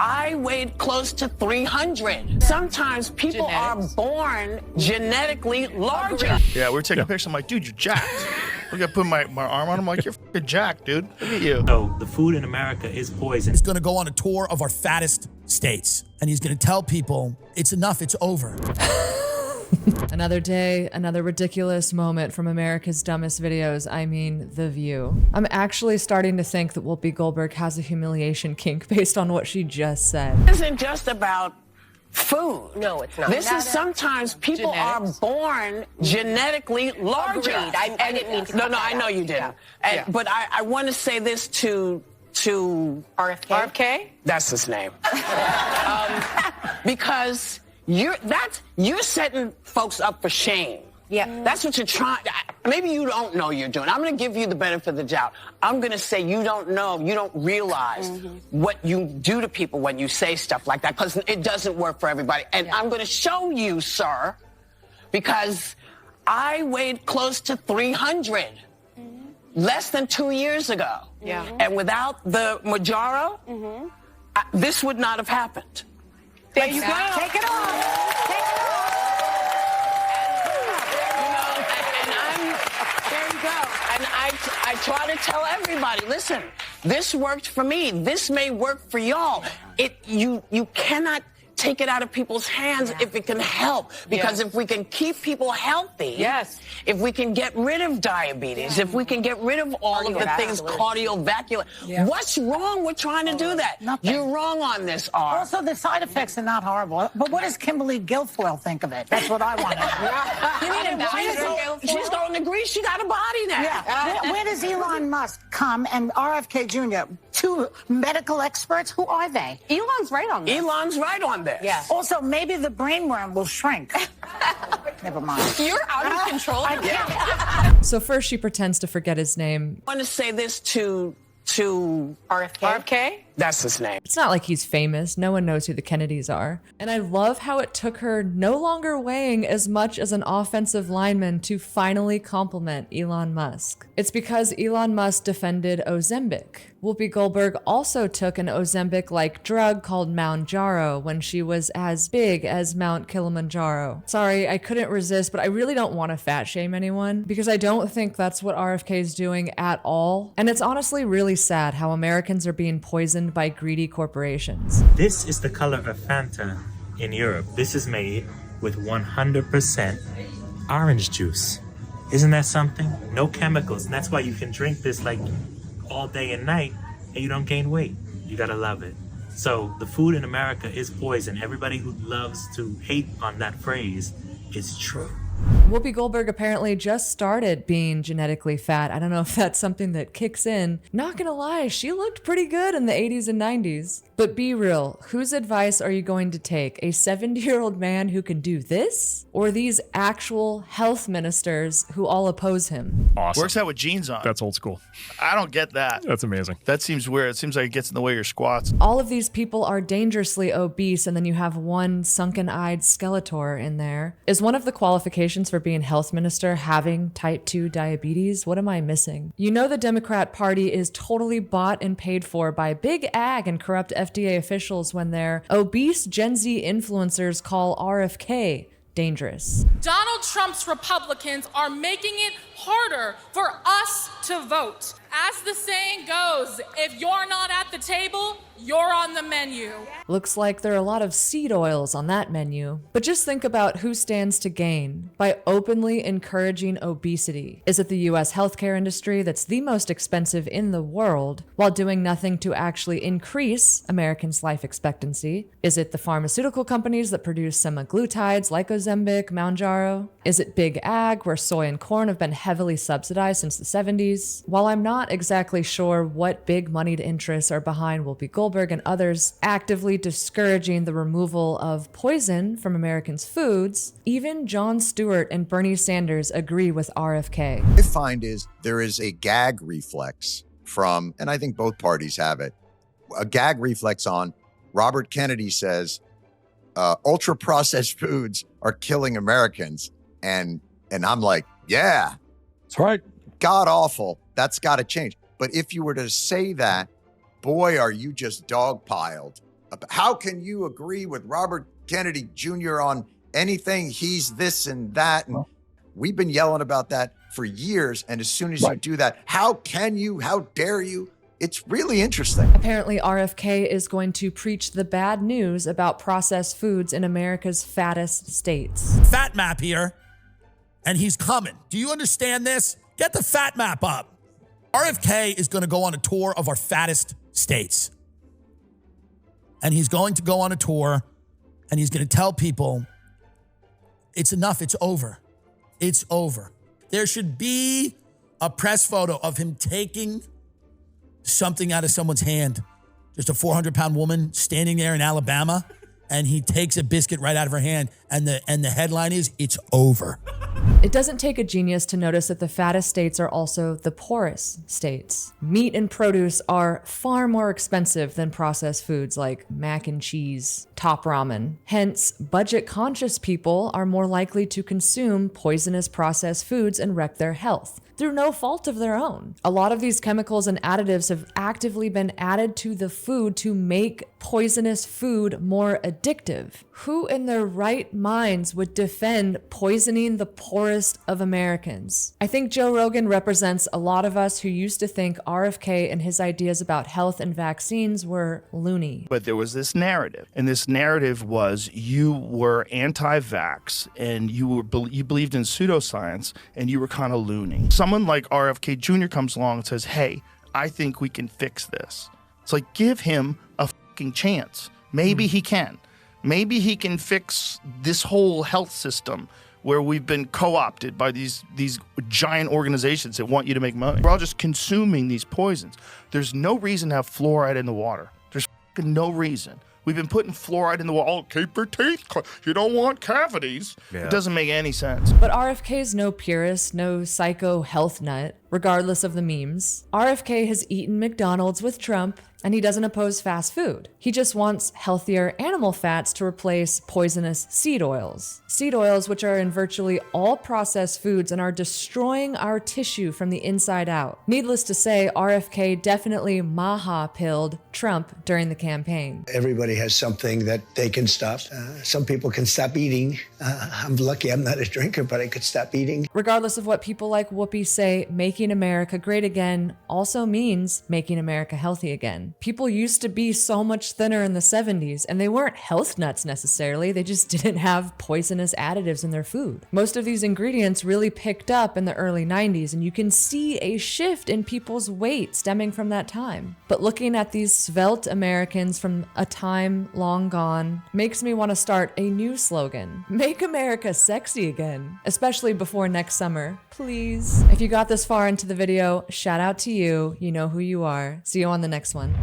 I weighed close to 300. Sometimes people are born genetically larger. Yeah, we were taking pictures. I'm like, dude, you're jacked. Look, I put my arm on him. I'm like, you're fucking jacked, dude. Look at you. So the food in America is poison. He's going to go on a tour of our fattest states, and he's going to tell people it's enough, it's over. Another day, another ridiculous moment from America's dumbest videos. I mean, The View. I'm actually starting to think that Whoopi Goldberg has a humiliation kink based on what she just said. It isn't just about food. No, it's not. This is sometimes people are born genetically larger. Agreed. I didn't mean to. No, I know you didn't. Yeah. But I want to say this to RFK. RFK? That's his name. Because you're setting folks up for shame. Yeah. That's what you're trying. Maybe you don't know you're doing. I'm going to give you the benefit of the doubt. I'm going to say you don't know, you don't realize what you do to people when you say stuff like that, because it doesn't work for everybody. And I'm going to show you, sir, because I weighed close to 300 less than 2 years ago. Yeah. And without the Mounjaro, this would not have happened. There you go. Take it off. Take it off. There you go. And I try to tell everybody, listen, this worked for me. This may work for y'all. You cannot take it out of people's hands if it can help. Because if we can keep people healthy, if we can get rid of diabetes, if we can get rid of all of the things cardiovascular, what's wrong with trying to do that? Nothing. You're wrong on this, R. Also, the side effects are not horrible. But what does Kimberly Guilfoyle think of it? That's what I want to know. She's going to agree she got a body now. Yeah. Where does Elon Musk come and RFK Jr., two medical experts? Who are they? Elon's right on this. Elon's right on this. Yeah. Also, maybe the brainworm will shrink. Never mind. You're out of control. So first she pretends to forget his name. I want to say this to RFK. That's his name. It's not like he's famous. No one knows who the Kennedys are. And I love how it took her no longer weighing as much as an offensive lineman to finally compliment Elon Musk. It's because Elon Musk defended Ozempic. Whoopi Goldberg also took an Ozempic-like drug called Mounjaro when she was as big as Mount Kilimanjaro. Sorry, I couldn't resist, but I really don't want to fat shame anyone because I don't think that's what RFK is doing at all. And it's honestly really sad how Americans are being poisoned by greedy corporations. This is the color of Fanta in Europe. This is made with 100% orange juice. Isn't that something? No chemicals. And that's why you can drink this like all day and night and you don't gain weight. You gotta love it. So the food in America is poison. Everybody who loves to hate on that phrase is true. Whoopi Goldberg apparently just started being genetically fat. I don't know if that's something that kicks in. Not gonna lie, she looked pretty good in the 80s and 90s. But be real, whose advice are you going to take? A 70-year-old man who can do this? Or these actual health ministers who all oppose him? Awesome. Works out with jeans on. That's old school. I don't get that. That's amazing. That seems weird. It seems like it gets in the way of your squats. All of these people are dangerously obese, and then you have one sunken-eyed Skeletor in there. Is one of the qualifications for being health minister having type 2 diabetes? What am I missing? You know the Democrat Party is totally bought and paid for by big ag and corrupt FDA officials when their obese Gen Z influencers call RFK dangerous. Donald Trump's Republicans are making it harder for us to vote. As the saying goes, if you're not at the table, you're on the menu. Looks like there are a lot of seed oils on that menu. But just think about who stands to gain by openly encouraging obesity. Is it the US healthcare industry that's the most expensive in the world while doing nothing to actually increase Americans' life expectancy? Is it the pharmaceutical companies that produce semaglutides like Ozempic, Mounjaro? Is it big ag where soy and corn have been heavily subsidized since the 70s? While I'm not exactly sure what big moneyed interests are behind Whoopi Goldberg and others actively discouraging the removal of poison from Americans' foods, even Jon Stewart and Bernie Sanders agree with RFK. What I find is there is a gag reflex from, and I think both parties have it, a gag reflex on Robert Kennedy says, ultra processed foods are killing Americans. And I'm like, yeah, that's right. God awful. That's got to change. But if you were to say that, boy, are you just dogpiled How can you agree with Robert Kennedy Jr. on anything? He's this and that. And we've been yelling about that for years. And as soon as you do that, how can you? How dare you? It's really interesting. Apparently, RFK is going to preach the bad news about processed foods in America's fattest states. Fat map here, and he's coming. Do you understand this? Get the fat map up. RFK is going to go on a tour of our fattest states. And he's going to go on a tour, and he's going to tell people, it's enough, it's over. It's over. There should be a press photo of him taking something out of someone's hand. Just a 400-pound woman standing there in Alabama, and he takes a biscuit right out of her hand, and the headline is, it's over. It doesn't take a genius to notice that the fattest states are also the poorest states. Meat and produce are far more expensive than processed foods like mac and cheese, top ramen. Hence, budget-conscious people are more likely to consume poisonous processed foods and wreck their health through no fault of their own. A lot of these chemicals and additives have actively been added to the food to make poisonous food more addictive. Who in their right minds would defend poisoning the poorest of Americans? I think Joe Rogan represents a lot of us who used to think RFK and his ideas about health and vaccines were loony. But there was this narrative, and this narrative was you were anti-vax and you believed in pseudoscience and you were kind of loony. Someone like RFK Jr. comes along and says, hey, I think we can fix this. It's like, give him a fucking chance. Maybe he can. Maybe he can fix this whole health system where we've been co-opted by these giant organizations that want you to make money. We're all just consuming these poisons. There's no reason to have fluoride in the water. There's fucking no reason. We've been putting fluoride in the water. Oh, keep your teeth clean. You don't want cavities. Yeah. It doesn't make any sense. But RFK's no purist, no psycho health nut, regardless of the memes. RFK has eaten McDonald's with Trump, and he doesn't oppose fast food. He just wants healthier animal fats to replace poisonous seed oils. Seed oils, which are in virtually all processed foods and are destroying our tissue from the inside out. Needless to say, RFK definitely maha-pilled Trump during the campaign. Everybody has something that they can stop. Some people can stop eating. I'm lucky I'm not a drinker, but I could stop eating. Regardless of what people like Whoopi say, making America great again also means making America healthy again. People used to be so much thinner in the 70s, and they weren't health nuts necessarily. They just didn't have poisonous additives in their food. Most of these ingredients really picked up in the early 90s, and you can see a shift in people's weight stemming from that time. But looking at these svelte Americans from a time long gone makes me want to start a new slogan. Make America sexy again, especially before next summer. Please. If you got this far into the video, shout out to you. You know who you are. See you on the next one.